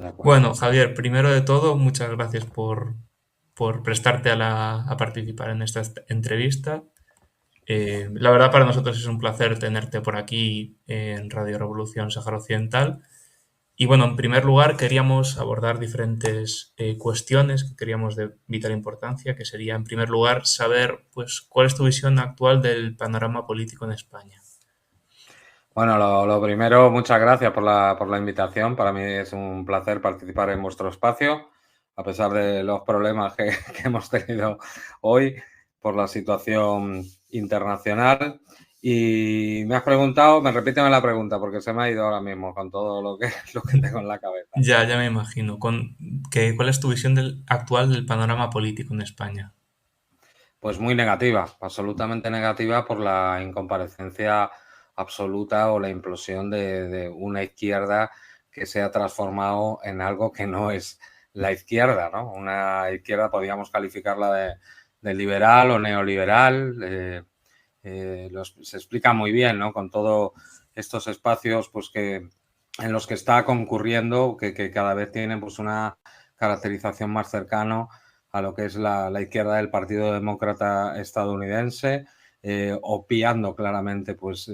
De acuerdo. Bueno, Javier, primero de todo, muchas gracias por prestarte a participar en esta entrevista. La verdad, para nosotros es un placer tenerte por aquí en Radio Revolución Sáhara Occidental. Y bueno, en primer lugar, queríamos abordar diferentes cuestiones que queríamos de vital importancia, que sería, en primer lugar, saber pues, cuál es tu visión actual del panorama político en España. Bueno, lo primero, muchas gracias por la invitación. Para mí es un placer participar en vuestro espacio, a pesar de los problemas que, que hemos tenido hoy por la situación internacional. Y me has preguntado, repíteme la pregunta, porque se me ha ido ahora mismo con todo lo que, lo que tengo en la cabeza. Ya me imagino. ¿Cuál es tu visión actual del panorama político en España? Pues muy negativa, absolutamente negativa por la incomparecencia absoluta o la implosión de una izquierda que se ha transformado en algo que no es la izquierda, ¿no? Una izquierda podríamos calificarla de liberal o neoliberal. Se explica muy bien, ¿no? Con todos estos espacios pues que, en los que está concurriendo, que cada vez tienen pues una caracterización más cercana a lo que es la izquierda del Partido Demócrata estadounidense, obviando claramente pues,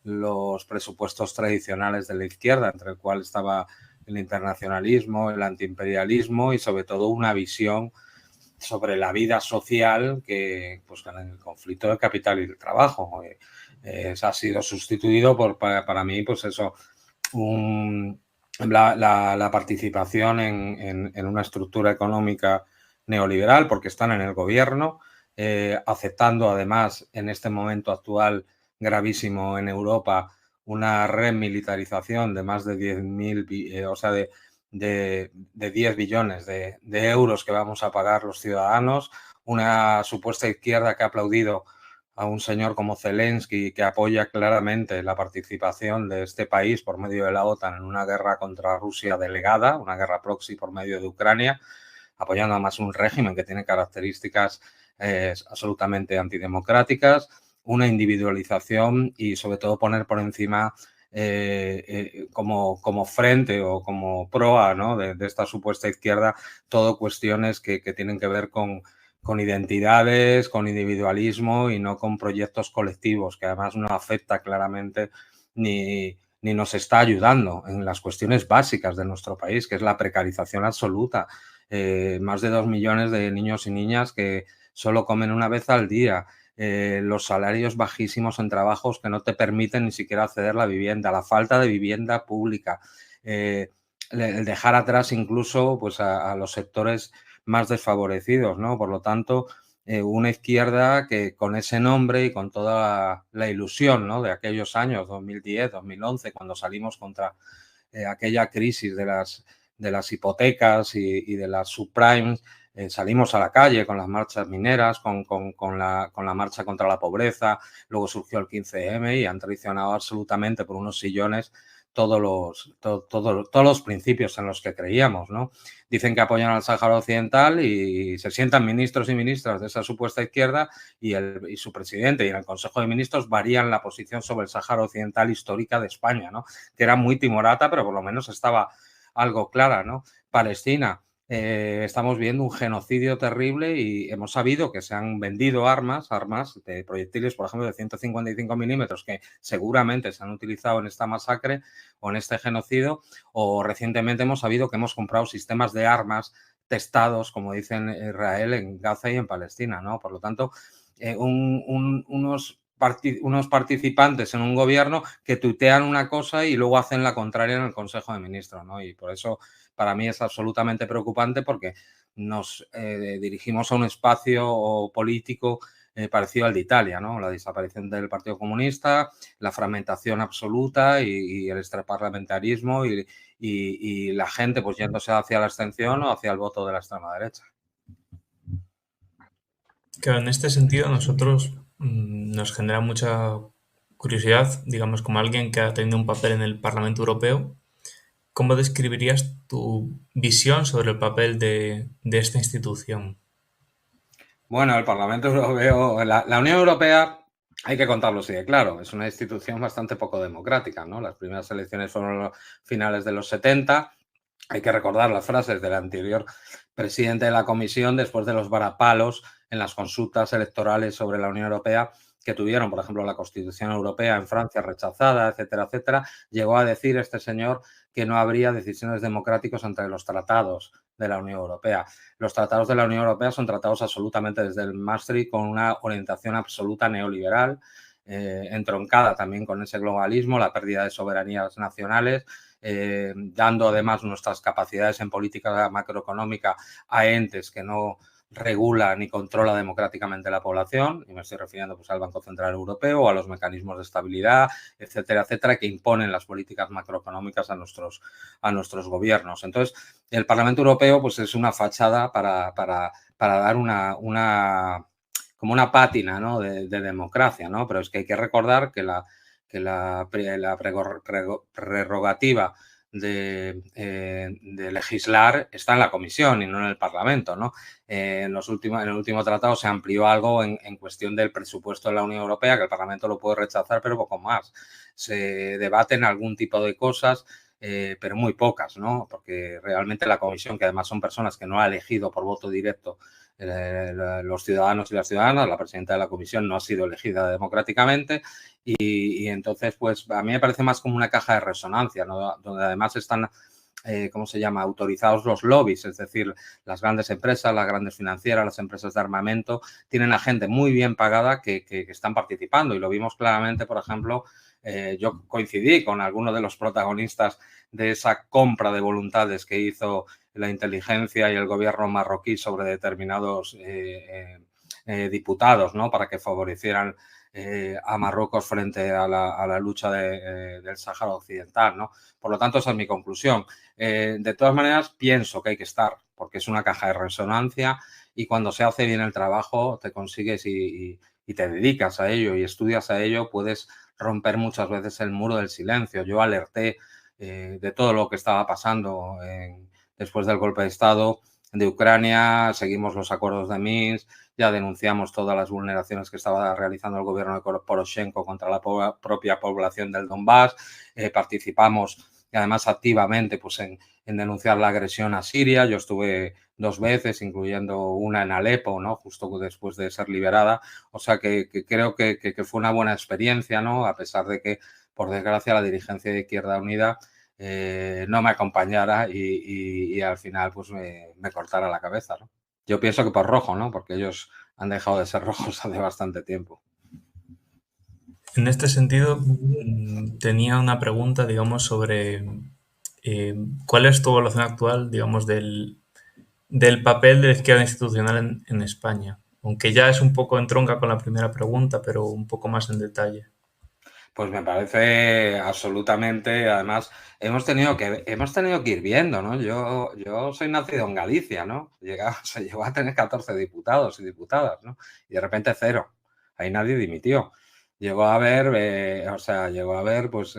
los presupuestos tradicionales de la izquierda, entre el cual estaba el internacionalismo, el antiimperialismo y sobre todo una visión sobre la vida social que, pues, en el conflicto del capital y del trabajo. Ha sido sustituido por, para mí, pues eso, un, la participación en una estructura económica neoliberal, porque están en el gobierno, aceptando además en este momento actual gravísimo en Europa una remilitarización de más de 10.000, o sea, de 10 billones de euros que vamos a pagar los ciudadanos, una supuesta izquierda que ha aplaudido a un señor como Zelensky, que apoya claramente la participación de este país por medio de la OTAN en una guerra contra Rusia delegada, una guerra proxy por medio de Ucrania, apoyando además un régimen que tiene características absolutamente antidemocráticas, una individualización y sobre todo poner por encima como frente o como proa, ¿no? de esta supuesta izquierda, todo cuestiones que tienen que ver con identidades, con individualismo y no con proyectos colectivos, que además no afecta claramente ni nos está ayudando en las cuestiones básicas de nuestro país, que es la precarización absoluta. Más de 2 millones de niños y niñas que solo comen una vez al día, los salarios bajísimos en trabajos que no te permiten ni siquiera acceder a la vivienda, la falta de vivienda pública, el dejar atrás incluso pues, a los sectores más desfavorecidos, ¿no? Por lo tanto, una izquierda que con ese nombre y con toda la ilusión, ¿no? De aquellos años, 2010, 2011, cuando salimos contra aquella crisis de las hipotecas y de las subprimes, salimos a la calle con las marchas mineras, con la marcha contra la pobreza, luego surgió el 15M y han traicionado absolutamente por unos sillones todos los principios en los que creíamos, ¿no? Dicen que apoyan al Sáhara Occidental y se sientan ministros y ministras de esa supuesta izquierda y su presidente y en el Consejo de Ministros varían la posición sobre el Sáhara Occidental histórica de España, ¿no? Que era muy timorata, pero por lo menos estaba algo clara, ¿no? Palestina, estamos viendo un genocidio terrible y hemos sabido que se han vendido armas de proyectiles, por ejemplo, de 155 milímetros, que seguramente se han utilizado en esta masacre o en este genocidio, o recientemente hemos sabido que hemos comprado sistemas de armas testados, como dicen Israel, en Gaza y en Palestina, ¿no? Por lo tanto, unos participantes en un gobierno que tuitean una cosa y luego hacen la contraria en el Consejo de Ministros, ¿no? Y por eso para mí es absolutamente preocupante porque nos dirigimos a un espacio político parecido al de Italia, ¿no? La desaparición del Partido Comunista, la fragmentación absoluta y el extraparlamentarismo y la gente pues yéndose hacia la abstención o hacia el voto de la extrema derecha. Claro, en este sentido, nosotros nos genera mucha curiosidad, digamos, como alguien que ha tenido un papel en el Parlamento Europeo, ¿cómo describirías tu visión sobre el papel de esta institución? Bueno, el Parlamento Europeo, la Unión Europea, hay que contarlo sí, claro, es una institución bastante poco democrática, ¿no? Las primeras elecciones fueron a finales de los 70 Hay que recordar las frases del anterior presidente de la Comisión después de los varapalos en las consultas electorales sobre la Unión Europea que tuvieron, por ejemplo, la Constitución Europea en Francia rechazada, etcétera, etcétera. Llegó a decir este señor que no habría decisiones democráticas entre los tratados de la Unión Europea. Los tratados de la Unión Europea son tratados absolutamente desde el Maastricht con una orientación absoluta neoliberal, entroncada también con ese globalismo, la pérdida de soberanías nacionales, dando además nuestras capacidades en política macroeconómica a entes que no regula ni controla democráticamente la población, y me estoy refiriendo pues, al Banco Central Europeo, a los mecanismos de estabilidad, etcétera, etcétera, que imponen las políticas macroeconómicas a nuestros gobiernos. Entonces, el Parlamento Europeo pues, es una fachada para dar como una pátina, ¿no? de democracia, ¿no? Pero es que hay que recordar que la prerrogativa de legislar está en la Comisión y no en el Parlamento, ¿no? En el último tratado se amplió algo en cuestión del presupuesto de la Unión Europea, que el Parlamento lo puede rechazar, pero poco más. Se debaten algún tipo de cosas, pero muy pocas, ¿no? Porque realmente la Comisión, que además son personas que no ha elegido por voto directo los ciudadanos y las ciudadanas, la presidenta de la Comisión no ha sido elegida democráticamente y entonces, pues a mí me parece más como una caja de resonancia, ¿no? Donde además están, ¿cómo se llama?, autorizados los lobbies, es decir, las grandes empresas, las grandes financieras, las empresas de armamento, tienen a gente muy bien pagada que están participando y lo vimos claramente, por ejemplo, yo coincidí con algunos de los protagonistas de esa compra de voluntades que hizo la inteligencia y el gobierno marroquí sobre determinados diputados, ¿no? Para que favorecieran a Marruecos frente a la lucha del Sáhara Occidental, ¿no? Por lo tanto, esa es mi conclusión. De todas maneras, pienso que hay que estar, porque es una caja de resonancia y cuando se hace bien el trabajo, te consigues y te dedicas a ello y estudias a ello, puedes romper muchas veces el muro del silencio. Yo alerté de todo lo que estaba pasando después del golpe de Estado de Ucrania, seguimos los acuerdos de Minsk, ya denunciamos todas las vulneraciones que estaba realizando el gobierno de Poroshenko contra la propia población del Donbass, participamos además activamente pues, en denunciar la agresión a Siria. Yo estuve 2 veces, incluyendo una en Alepo, ¿no? Justo después de ser liberada. O sea que creo que fue una buena experiencia, ¿no? A pesar de que, por desgracia, la dirigencia de Izquierda Unida no me acompañara y al final pues me cortara la cabeza, ¿no? Yo pienso que por rojo, ¿no? Porque ellos han dejado de ser rojos hace bastante tiempo. En este sentido, tenía una pregunta, digamos, sobre cuál es tu evaluación actual, digamos, del papel de la izquierda institucional en España. Aunque ya es un poco entronca con la primera pregunta, pero un poco más en detalle. Pues me parece absolutamente, además, hemos tenido que ir viendo, ¿no? Yo soy nacido en Galicia, ¿no? Se llegó a tener 14 diputados y diputadas, ¿no? Y de repente 0. Ahí nadie dimitió. Llegó a haber, pues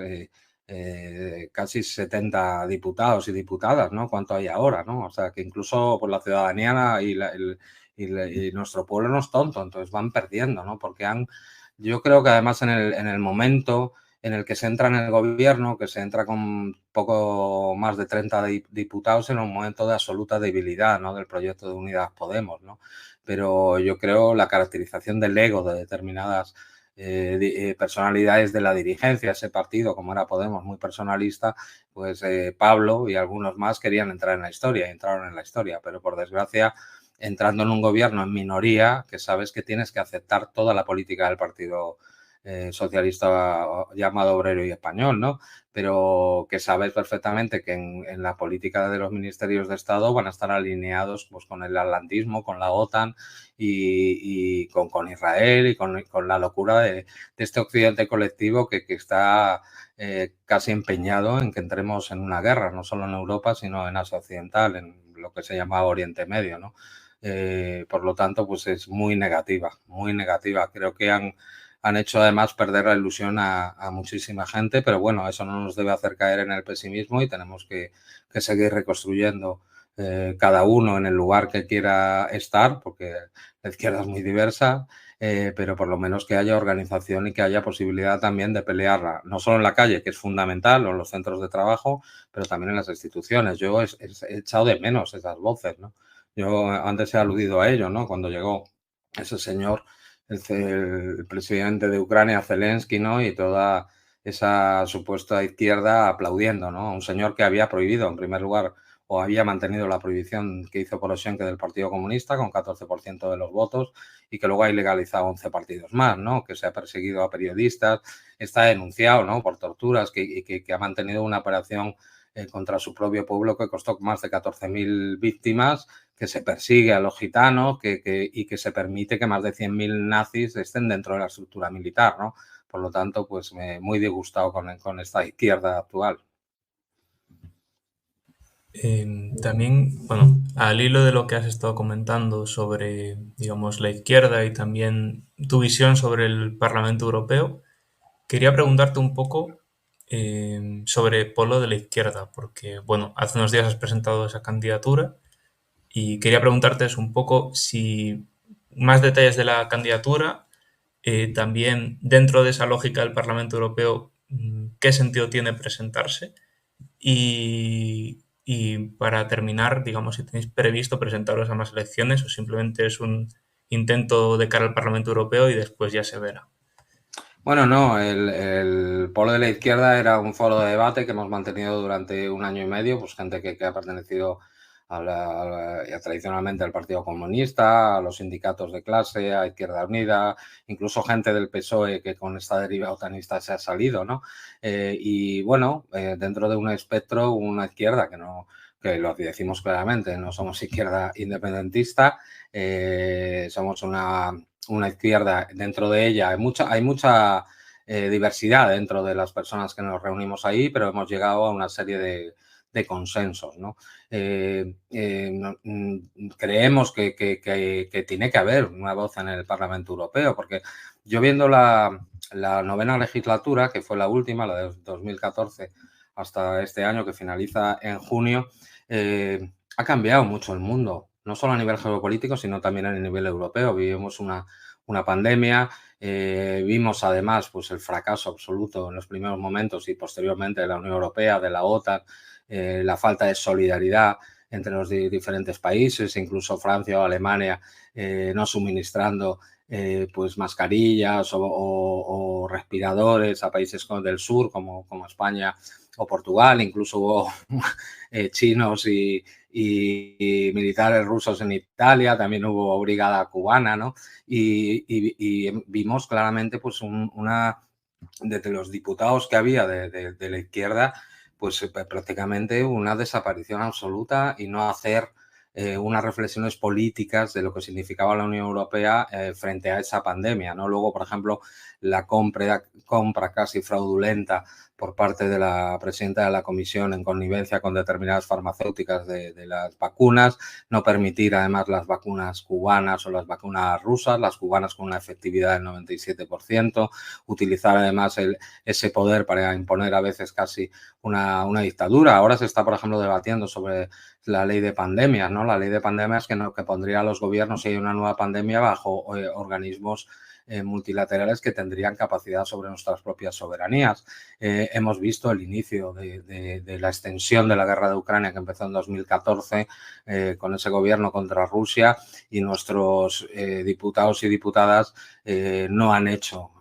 casi 70 diputados y diputadas, ¿no? ¿Cuánto hay ahora, no? O sea, que incluso por la ciudadanía y nuestro pueblo no es tonto, entonces van perdiendo, ¿no? Porque yo creo que además en el momento en el que se entra en el gobierno, que se entra con poco más de 30 diputados en un momento de absoluta debilidad, ¿no? Del proyecto de Unidas Podemos, ¿no? Pero yo creo la caracterización del ego de determinadas personalidades de la dirigencia, ese partido, como era Podemos, muy personalista, pues Pablo y algunos más querían entrar en la historia y entraron en la historia, pero por desgracia entrando en un gobierno en minoría, que sabes que tienes que aceptar toda la política del Partido Socialista llamado Obrero y Español, ¿no? Pero que sabes perfectamente que en la política de los ministerios de Estado van a estar alineados pues, con el atlantismo, con la OTAN y con Israel y con la locura de este occidente colectivo que está casi empeñado en que entremos en una guerra, no solo en Europa, sino en Asia Occidental, en lo que se llama Oriente Medio, ¿no? Por lo tanto, pues es muy negativa, muy negativa. Creo que han hecho además perder la ilusión a muchísima gente, pero bueno, eso no nos debe hacer caer en el pesimismo y tenemos que seguir reconstruyendo cada uno en el lugar que quiera estar, porque la izquierda es muy diversa pero por lo menos que haya organización y que haya posibilidad también de pelearla, no solo en la calle, que es fundamental, o en los centros de trabajo, pero también en las instituciones. Yo he echado de menos esas voces, ¿no? Yo antes he aludido a ello, ¿no? Cuando llegó ese señor, el presidente de Ucrania, Zelensky, ¿no? Y toda esa supuesta izquierda aplaudiendo, ¿no? Un señor que había prohibido, en primer lugar, o había mantenido la prohibición que hizo Poroshenko del Partido Comunista con 14% de los votos y que luego ha ilegalizado 11 partidos más, ¿no? Que se ha perseguido a periodistas, está denunciado, ¿no? Por torturas, que ha mantenido una operación contra su propio pueblo que costó más de 14.000 víctimas, que se persigue a los gitanos y que se permite que más de 100.000 nazis estén dentro de la estructura militar, ¿no? Por lo tanto, pues muy disgustado con esta izquierda actual. También, bueno, al hilo de lo que has estado comentando sobre, digamos, la izquierda y también tu visión sobre el Parlamento Europeo, quería preguntarte un poco sobre Polo de la Izquierda, porque, bueno, hace unos días has presentado esa candidatura y quería preguntarte un poco si más detalles de la candidatura, también dentro de esa lógica del Parlamento Europeo, qué sentido tiene presentarse y para terminar, digamos, si tenéis previsto presentaros a más elecciones o simplemente es un intento de cara al Parlamento Europeo y después ya se verá. Bueno, no, el Polo de la Izquierda era un foro de debate que hemos mantenido durante un año y medio, pues gente que ha pertenecido tradicionalmente al Partido Comunista, a los sindicatos de clase, a Izquierda Unida, incluso gente del PSOE que con esta deriva otanista se ha salido, ¿no? Y bueno, dentro de un espectro, una izquierda que lo decimos claramente, no somos izquierda independentista, somos una izquierda, dentro de ella hay mucha diversidad dentro de las personas que nos reunimos ahí, pero hemos llegado a una serie de consensos, ¿no? Creemos que tiene que haber una voz en el Parlamento Europeo, porque yo viendo la 9ª legislatura, que fue la última, la de 2014, hasta este año que finaliza en junio, ha cambiado mucho el mundo, no solo a nivel geopolítico, sino también a nivel europeo. Vivimos una pandemia, vimos además pues, el fracaso absoluto en los primeros momentos y posteriormente de la Unión Europea, de la OTAN, la falta de solidaridad entre los diferentes países, incluso Francia o Alemania no suministrando pues mascarillas o respiradores a países del sur como España o Portugal, incluso hubo chinos y militares rusos en Italia, también hubo brigada cubana, ¿no? Y vimos claramente pues desde los diputados que había de la izquierda, pues prácticamente una desaparición absoluta y no hacer unas reflexiones políticas de lo que significaba la Unión Europea frente a esa pandemia, ¿no? Luego, por ejemplo, la compra casi fraudulenta por parte de la presidenta de la Comisión en connivencia con determinadas farmacéuticas de las vacunas, no permitir además las vacunas cubanas o las vacunas rusas, las cubanas con una efectividad del 97%, utilizar además ese poder para imponer a veces casi una dictadura. Ahora se está, por ejemplo, debatiendo sobre la ley de pandemias, ¿no? La ley de pandemias que pondría a los gobiernos si hay una nueva pandemia bajo organismos multilaterales que tendrían capacidad sobre nuestras propias soberanías. Hemos visto el inicio de la extensión de la guerra de Ucrania que empezó en 2014 con ese gobierno contra Rusia y nuestros diputados y diputadas no han hecho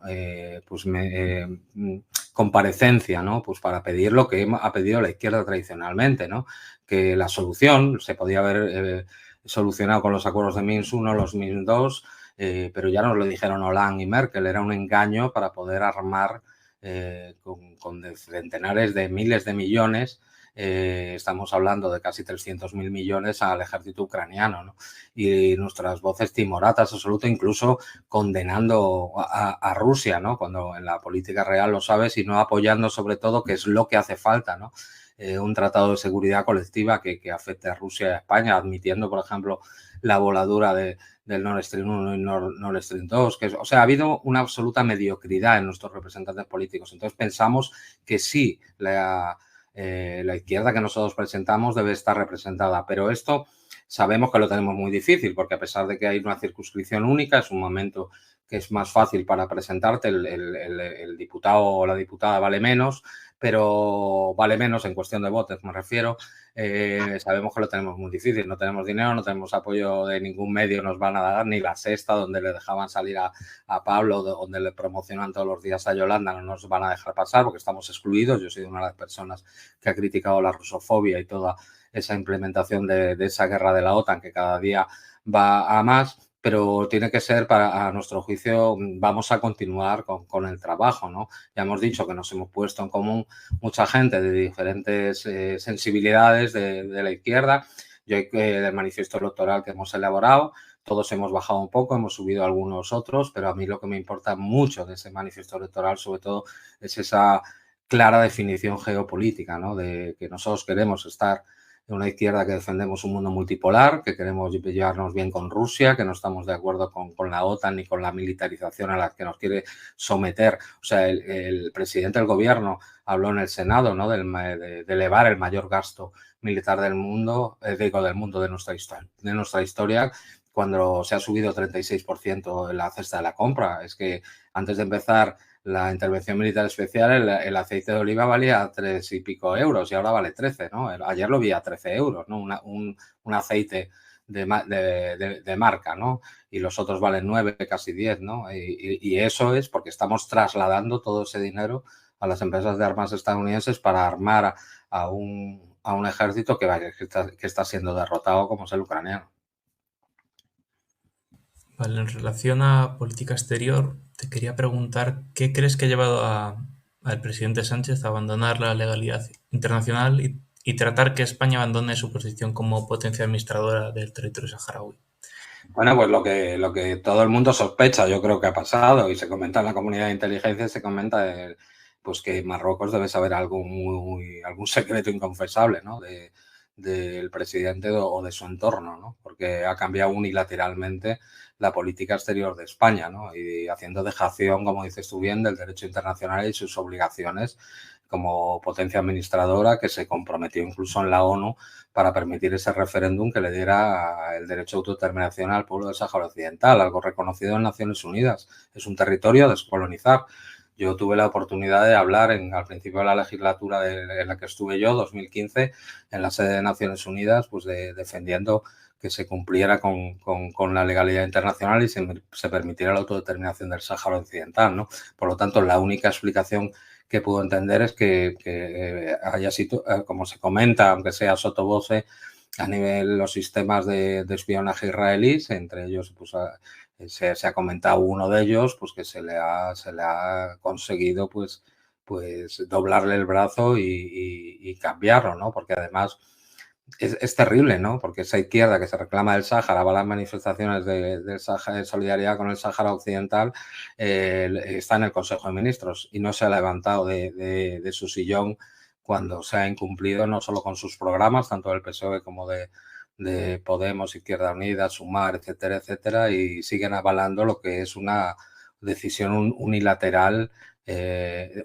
comparecencia, ¿no? Pues para pedir lo que ha pedido la izquierda tradicionalmente, ¿no? Que la solución se podía haber solucionado con los acuerdos de Minsk I, los Minsk II, pero ya nos lo dijeron Hollande y Merkel, era un engaño para poder armar con centenares de miles de millones, estamos hablando de casi 300.000 millones al ejército ucraniano, ¿no? Y nuestras voces timoratas absoluto, incluso condenando a Rusia, ¿no? Cuando en la política real lo sabes y no apoyando sobre todo que es lo que hace falta, ¿no? Un tratado de seguridad colectiva que afecte a Rusia y a España, admitiendo, por ejemplo, la voladura del Nord Stream 1 y Nord Stream 2. O sea, ha habido una absoluta mediocridad en nuestros representantes políticos. Entonces, pensamos que sí, la izquierda que nosotros presentamos debe estar representada. Pero esto sabemos que lo tenemos muy difícil, porque a pesar de que hay una circunscripción única, es un momento que es más fácil para presentarte, el diputado o la diputada vale menos, pero vale menos en cuestión de votos, me refiero. Sabemos que lo tenemos muy difícil, no tenemos dinero, no tenemos apoyo de ningún medio, nos van a dar ni La Sexta, donde le dejaban salir a Pablo, donde le promocionan todos los días a Yolanda, no nos van a dejar pasar porque estamos excluidos. Yo soy una de las personas que ha criticado la rusofobia y toda esa implementación de esa guerra de la OTAN que cada día va a más, pero tiene que ser, a nuestro juicio, vamos a continuar con el trabajo, ¿no? Ya hemos dicho que nos hemos puesto en común mucha gente de diferentes sensibilidades de la izquierda. Yo, del manifiesto electoral que hemos elaborado, todos hemos bajado un poco, hemos subido algunos otros, pero a mí lo que me importa mucho de ese manifiesto electoral, sobre todo, es esa clara definición geopolítica, ¿no? De que nosotros queremos estar en una izquierda que defendemos un mundo multipolar, que queremos llevarnos bien con Rusia, que no estamos de acuerdo con la OTAN ni con la militarización a la que nos quiere someter. O sea, el presidente del gobierno habló en el Senado, ¿no? de elevar el mayor gasto militar del mundo, de nuestra historia, cuando se ha subido 36% en la cesta de la compra. Es que antes de empezar la intervención militar especial, el aceite de oliva valía 3 y pico euros y ahora vale 13, ¿no? Ayer lo vi a 13 euros, ¿no? Un aceite de marca, ¿no? Y los otros valen 9, casi 10, ¿no? Y eso es porque estamos trasladando todo ese dinero a las empresas de armas estadounidenses para armar a un ejército que está siendo derrotado, como es el ucraniano. Vale, en relación a política exterior, te quería preguntar qué crees que ha llevado al presidente Sánchez a abandonar la legalidad internacional y tratar que España abandone su posición como potencia administradora del territorio saharaui. Bueno, pues lo que todo el mundo sospecha, yo creo que ha pasado y se comenta en la comunidad de inteligencia, se comenta pues que Marruecos debe saber algún secreto inconfesable, ¿no? Del presidente o de su entorno, ¿no? Porque ha cambiado unilateralmente la política exterior de España, ¿no? Y haciendo dejación, como dices tú bien, del derecho internacional y sus obligaciones como potencia administradora, que se comprometió incluso en la ONU para permitir ese referéndum que le diera el derecho a autodeterminación al pueblo del Sáhara Occidental, algo reconocido en Naciones Unidas. Es un territorio a descolonizar. Yo tuve la oportunidad de hablar al principio de la legislatura en la que estuve yo, 2015, en la sede de Naciones Unidas, pues defendiendo que se cumpliera con la legalidad internacional y se permitiera la autodeterminación del Sáhara Occidental, ¿no? Por lo tanto, la única explicación que puedo entender es que haya sido, como se comenta, aunque sea sottovoce, a nivel los sistemas de espionaje israelíes, entre ellos pues, se ha comentado uno de ellos, pues que se le ha conseguido pues doblarle el brazo y cambiarlo, ¿no? Porque además es terrible, ¿no? Porque esa izquierda que se reclama del Sáhara va a las manifestaciones de solidaridad con el Sáhara Occidental, está en el Consejo de Ministros y no se ha levantado de su sillón cuando se ha incumplido no solo con sus programas, tanto del PSOE como de Podemos, Izquierda Unida, Sumar, etcétera, etcétera, y siguen avalando lo que es una decisión unilateral,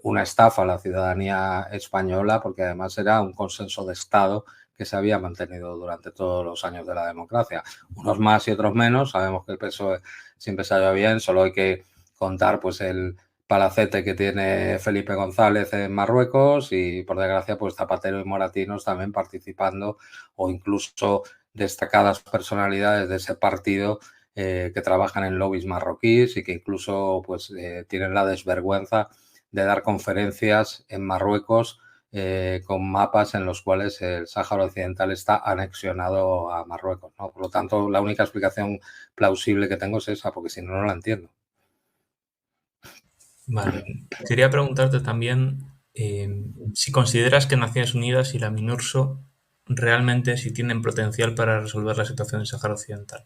una estafa a la ciudadanía española, porque además era un consenso de Estado que se había mantenido durante todos los años de la democracia. Unos más y otros menos. Sabemos que el PSOE siempre se halla bien, solo hay que contar pues el palacete que tiene Felipe González en Marruecos y, por desgracia, pues Zapatero y Moratinos también participando o incluso destacadas personalidades de ese partido que trabajan en lobbies marroquíes y que incluso pues tienen la desvergüenza de dar conferencias en Marruecos con mapas en los cuales el Sáhara Occidental está anexionado a Marruecos, ¿no? Por lo tanto, la única explicación plausible que tengo es esa, porque si no, no la entiendo. Vale. Quería preguntarte también si consideras que Naciones Unidas y la MINURSO realmente si tienen potencial para resolver la situación del Sáhara Occidental.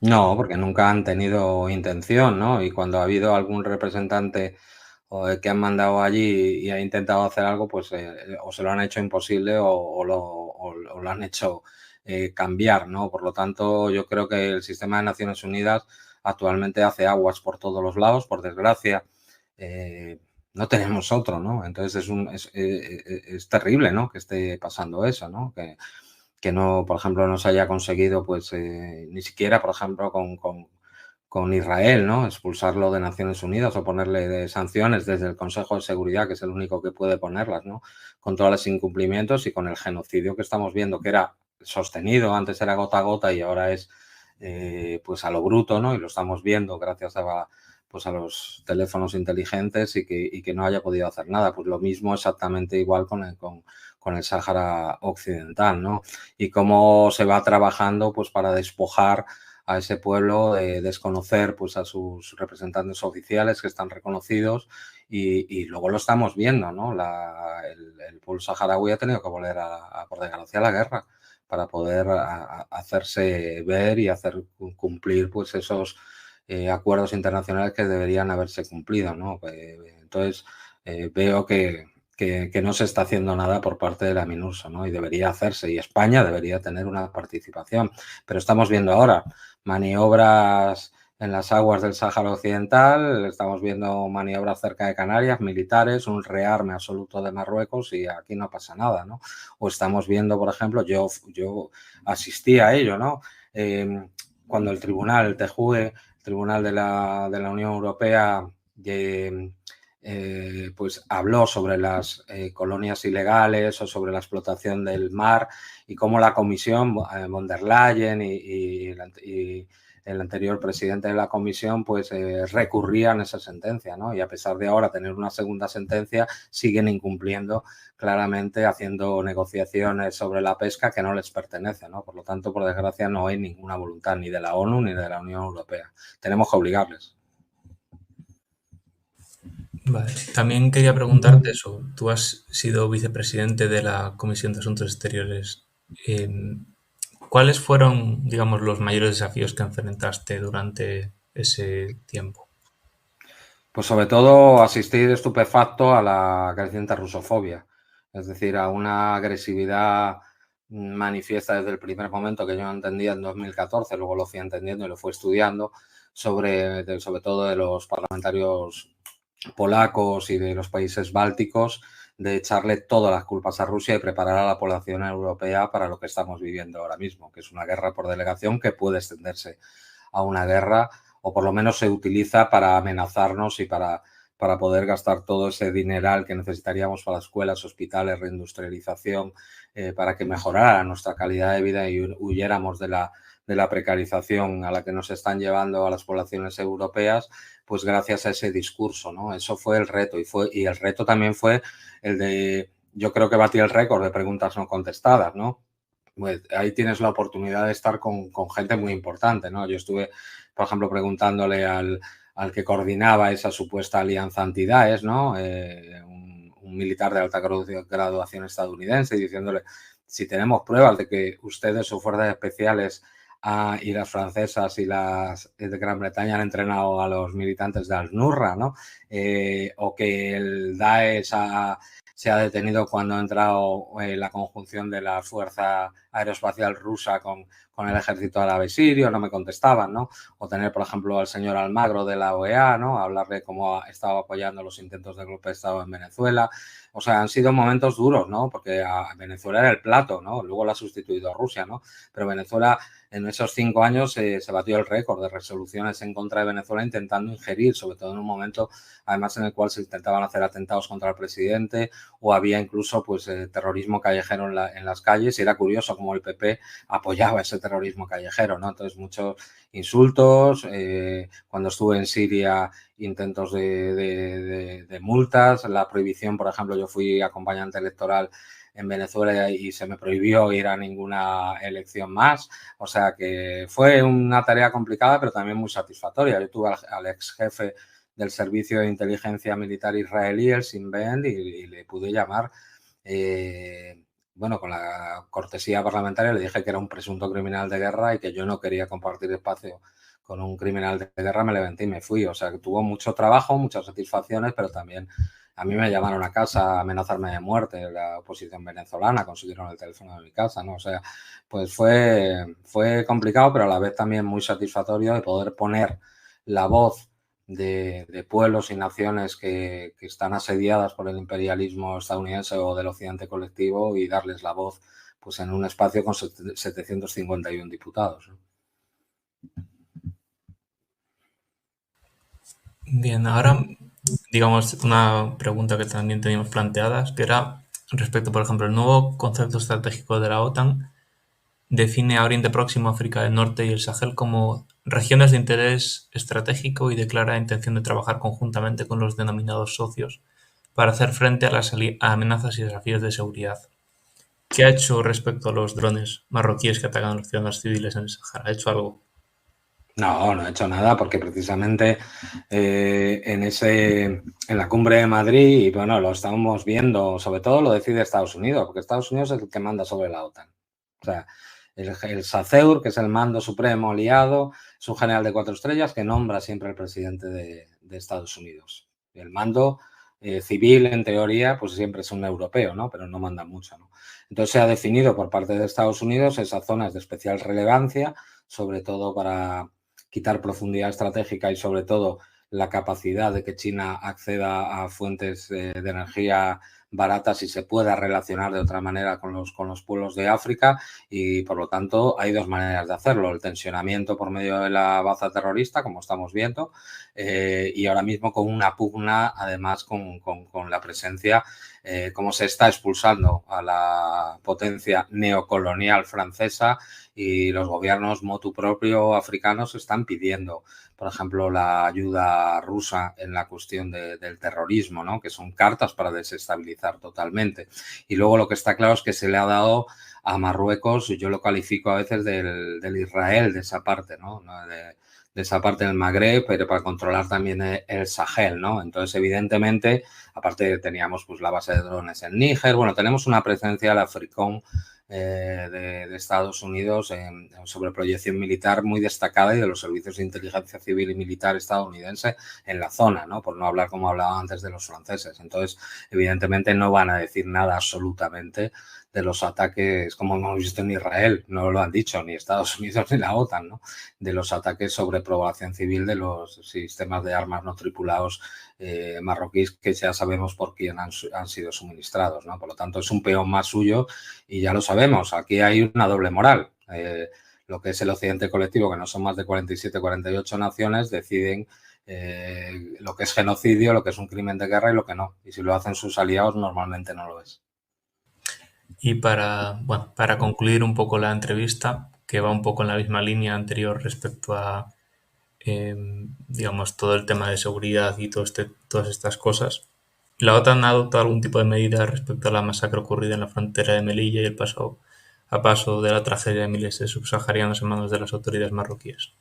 No, porque nunca han tenido intención, ¿no? Y cuando ha habido algún representante que han mandado allí y ha intentado hacer algo, pues o se lo han hecho imposible o lo han hecho cambiar, ¿no? Por lo tanto, yo creo que el sistema de Naciones Unidas actualmente hace aguas por todos los lados, por desgracia. No tenemos otro, ¿no? Entonces es terrible, ¿no? Que esté pasando eso, ¿no? Que no, por ejemplo, no se haya conseguido, pues, ni siquiera, por ejemplo, con Israel, ¿no? Expulsarlo de Naciones Unidas o ponerle sanciones desde el Consejo de Seguridad, que es el único que puede ponerlas, ¿no? Con todos los incumplimientos y con el genocidio que estamos viendo, que era sostenido, antes era gota a gota y ahora es pues a lo bruto, ¿no? Y lo estamos viendo gracias a, pues a los teléfonos inteligentes y que no haya podido hacer nada. Pues lo mismo exactamente igual con el Sáhara Occidental, ¿no? Y cómo se va trabajando pues para despojar a ese pueblo, desconocer pues a sus representantes oficiales que están reconocidos y luego lo estamos viendo, ¿no? El pueblo saharaui ha tenido que volver por desgracia, a la guerra para poder hacerse ver y hacer cumplir pues esos acuerdos internacionales que deberían haberse cumplido, ¿no? Entonces veo que no se está haciendo nada por parte de la MINURSO, ¿no? Y debería hacerse, y España debería tener una participación. Pero estamos viendo ahora maniobras en las aguas del Sáhara Occidental, estamos viendo maniobras cerca de Canarias, militares, un rearme absoluto de Marruecos y aquí no pasa nada, ¿no? O estamos viendo, por ejemplo, yo asistí a ello, ¿no? Cuando el tribunal, el TJUE, el Tribunal de la Unión Europea, pues habló sobre las colonias ilegales o sobre la explotación del mar y cómo la Comisión, von der Leyen y el anterior presidente de la Comisión, pues recurrían esa sentencia, ¿no? Y a pesar de ahora tener una segunda sentencia, siguen incumpliendo claramente, haciendo negociaciones sobre la pesca que no les pertenece, ¿no? Por lo tanto, por desgracia, no hay ninguna voluntad ni de la ONU ni de la Unión Europea. Tenemos que obligarles. Vale. También quería preguntarte eso. Tú has sido vicepresidente de la Comisión de Asuntos Exteriores. ¿Cuáles fueron, digamos, los mayores desafíos que enfrentaste durante ese tiempo? Pues sobre todo asistir estupefacto a la creciente rusofobia, es decir, a una agresividad manifiesta desde el primer momento que yo no entendía en 2014, luego lo fui entendiendo y lo fui estudiando, sobre todo de los parlamentarios polacos y de los países bálticos, de echarle todas las culpas a Rusia y preparar a la población europea para lo que estamos viviendo ahora mismo, que es una guerra por delegación que puede extenderse a una guerra o por lo menos se utiliza para amenazarnos y para poder gastar todo ese dineral que necesitaríamos para escuelas, hospitales, reindustrialización, para que mejorara nuestra calidad de vida y huyéramos de la precarización a la que nos están llevando a las poblaciones europeas, pues gracias a ese discurso, ¿no? Eso fue el reto y el reto también fue el de, yo creo que batí el récord de preguntas no contestadas, ¿no? Pues ahí tienes la oportunidad de estar con gente muy importante, ¿no? Yo estuve, por ejemplo, preguntándole al que coordinaba esa supuesta alianza anti-Daesh, ¿no? Un militar de alta graduación estadounidense, y diciéndole, si tenemos pruebas de que ustedes o fuerzas especiales y las francesas y las de Gran Bretaña han entrenado a los militantes de Al-Nusra, ¿no? O que el Daesh se ha detenido cuando ha entrado la conjunción de la Fuerza Aeroespacial Rusa con el ejército árabe sirio, no me contestaban, ¿no? O tener, por ejemplo, al señor Almagro de la OEA, ¿no? Hablarle cómo estaba apoyando los intentos de golpe de Estado en Venezuela. O sea, han sido momentos duros, ¿no? Porque a Venezuela era el plato, ¿no? Luego lo ha sustituido a Rusia, ¿no? Pero Venezuela en esos 5 años se batió el récord de resoluciones en contra de Venezuela intentando ingerir, sobre todo en un momento, además, en el cual se intentaban hacer atentados contra el presidente o había incluso pues terrorismo callejero en las calles y era curioso cómo el PP apoyaba ese terrorismo callejero, ¿no? Entonces muchos insultos, cuando estuve en Siria intentos de multas, la prohibición, por ejemplo, yo fui acompañante electoral en Venezuela y se me prohibió ir a ninguna elección más, o sea que fue una tarea complicada pero también muy satisfactoria. Yo tuve al ex jefe del Servicio de Inteligencia Militar Israelí, el Shin Bet, y le pude llamar, bueno, con la cortesía parlamentaria le dije que era un presunto criminal de guerra y que yo no quería compartir espacio con un criminal de guerra, me levanté y me fui. O sea, que tuvo mucho trabajo, muchas satisfacciones, pero también a mí me llamaron a casa a amenazarme de muerte. La oposición venezolana consiguieron el teléfono de mi casa, ¿no? O sea, pues fue complicado, pero a la vez también muy satisfactorio de poder poner la voz de pueblos y naciones que están asediadas por el imperialismo estadounidense o del occidente colectivo y darles la voz pues en un espacio con 751 diputados, ¿no? Bien, ahora, digamos, una pregunta que también teníamos planteadas, que era respecto, por ejemplo, el nuevo concepto estratégico de la OTAN define a Oriente Próximo, África del Norte y el Sahel como regiones de interés estratégico y declara intención de trabajar conjuntamente con los denominados socios para hacer frente a las a amenazas y desafíos de seguridad. ¿Qué ha hecho respecto a los drones marroquíes que atacan a los ciudadanos civiles en el Sahara? ¿Ha hecho algo? No, no he hecho nada porque precisamente en la cumbre de Madrid, y bueno, lo estamos viendo, sobre todo lo decide Estados Unidos, porque Estados Unidos es el que manda sobre la OTAN. O sea, el SACEUR, que es el mando supremo aliado, es un general de 4 estrellas que nombra siempre el presidente de Estados Unidos. El mando civil, en teoría, pues siempre es un europeo, ¿no? Pero no manda mucho, ¿no? Entonces se ha definido por parte de Estados Unidos esas zonas de especial relevancia, sobre todo para quitar profundidad estratégica y sobre todo la capacidad de que China acceda a fuentes de energía baratas y se pueda relacionar de otra manera con los pueblos de África, y por lo tanto hay dos maneras de hacerlo: el tensionamiento por medio de la baza terrorista, como estamos viendo, y ahora mismo con una pugna además con la presencia, como se está expulsando a la potencia neocolonial francesa, y los gobiernos motu propio africanos están pidiendo, por ejemplo, la ayuda rusa en la cuestión del terrorismo, ¿no? Que son cartas para desestabilizar totalmente. Y luego lo que está claro es que se le ha dado a Marruecos, yo lo califico a veces del Israel de esa parte, ¿no? De esa parte del Magreb, pero para controlar también el Sahel, ¿no? Entonces, evidentemente, aparte teníamos pues la base de drones en Níger, bueno, tenemos una presencia del Africón de Estados Unidos sobre proyección militar muy destacada, y de los servicios de inteligencia civil y militar estadounidense en la zona, ¿no? Por no hablar, como hablaba antes, de los franceses. Entonces, evidentemente no van a decir nada absolutamente de los ataques, como hemos visto en Israel, no lo han dicho ni Estados Unidos ni la OTAN, ¿no? De los ataques sobre población civil de los sistemas de armas no tripulados marroquíes, que ya sabemos por quién han sido suministrados, ¿no? Por lo tanto, es un peón más suyo, y ya lo sabemos, aquí hay una doble moral. Lo que es el occidente colectivo, que no son más de 47, 48 naciones, deciden lo que es genocidio, lo que es un crimen de guerra y lo que no. Y si lo hacen sus aliados, normalmente no lo es. Y bueno, para concluir un poco la entrevista, que va un poco en la misma línea anterior respecto a, digamos, todo el tema de seguridad y todas estas cosas, ¿la OTAN ha adoptado algún tipo de medida respecto a la masacre ocurrida en la frontera de Melilla y el paso a paso de la tragedia de miles de subsaharianos en manos de las autoridades marroquíes?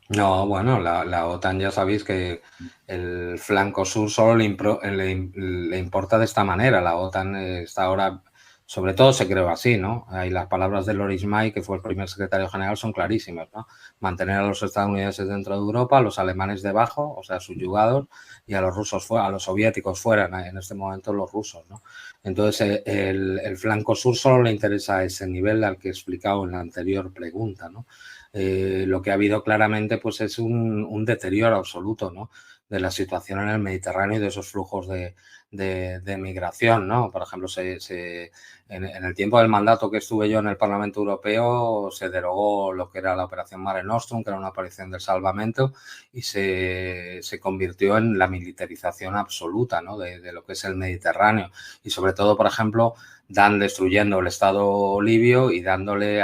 No, bueno, la OTAN ya sabéis que el flanco sur solo le importa de esta manera. La OTAN está ahora, sobre todo se creó así, ¿no? Ahí las palabras de Loris May, que fue el primer secretario general, son clarísimas, ¿no? Mantener a los estadounidenses dentro de Europa, a los alemanes debajo, o sea, subyugados, y a los rusos fuera, a los soviéticos fuera, en este momento los rusos, ¿no? Entonces, el flanco sur solo le interesa ese nivel al que he explicado en la anterior pregunta, ¿no? Lo que ha habido claramente pues es un deterioro absoluto, ¿no? De la situación en el Mediterráneo y de esos flujos de migración, ¿no? Por ejemplo, en el tiempo del mandato que estuve yo en el Parlamento Europeo, se derogó lo que era la Operación Mare Nostrum, que era una operación de salvamento, y se convirtió en la militarización absoluta, ¿no? De lo que es el Mediterráneo. Y sobre todo, por ejemplo, destruyendo el Estado libio y dándole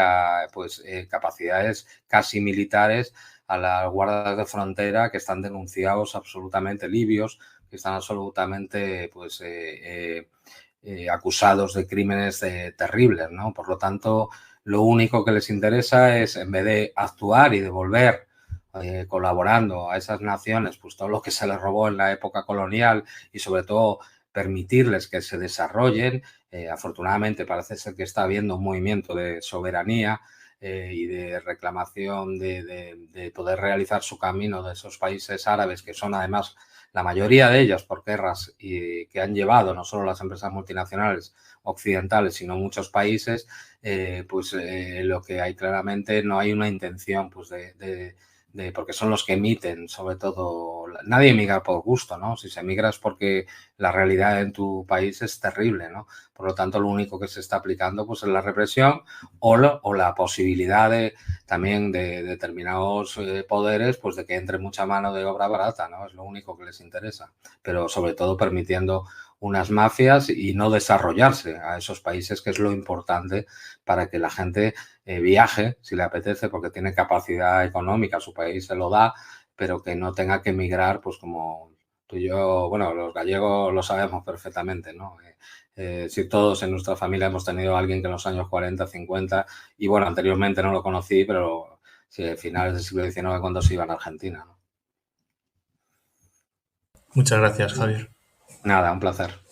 capacidades casi militares a las guardas de frontera, que están denunciados absolutamente, libios, que están absolutamente acusados de crímenes terribles, ¿no? Por lo tanto, lo único que les interesa es, en vez de actuar y devolver colaborando a esas naciones pues todo lo que se les robó en la época colonial, y sobre todo permitirles que se desarrollen. Afortunadamente parece ser que está habiendo un movimiento de soberanía y de reclamación de poder realizar su camino de esos países árabes, que son además la mayoría de ellas por guerras, y que han llevado no solo las empresas multinacionales occidentales, sino muchos países. Lo que hay claramente, no hay una intención pues porque son los que emiten sobre todo nadie emigra por gusto, ¿no? Si se emigra es porque la realidad en tu país es terrible, ¿no? Por lo tanto, lo único que se está aplicando pues es la represión o la posibilidad también de determinados poderes, pues de que entre mucha mano de obra barata, ¿no? Es lo único que les interesa. Pero sobre todo permitiendo unas mafias y no desarrollarse a esos países, que es lo importante para que la gente viaje, si le apetece, porque tiene capacidad económica, su país se lo da, pero que no tenga que emigrar, pues como tú y yo, bueno, los gallegos lo sabemos perfectamente, ¿no? Si todos en nuestra familia hemos tenido a alguien que en los años 40, 50, y bueno, anteriormente no lo conocí, pero sí, a finales del siglo XIX cuando se iba a Argentina, ¿no? Muchas gracias, Javier. Nada, un placer.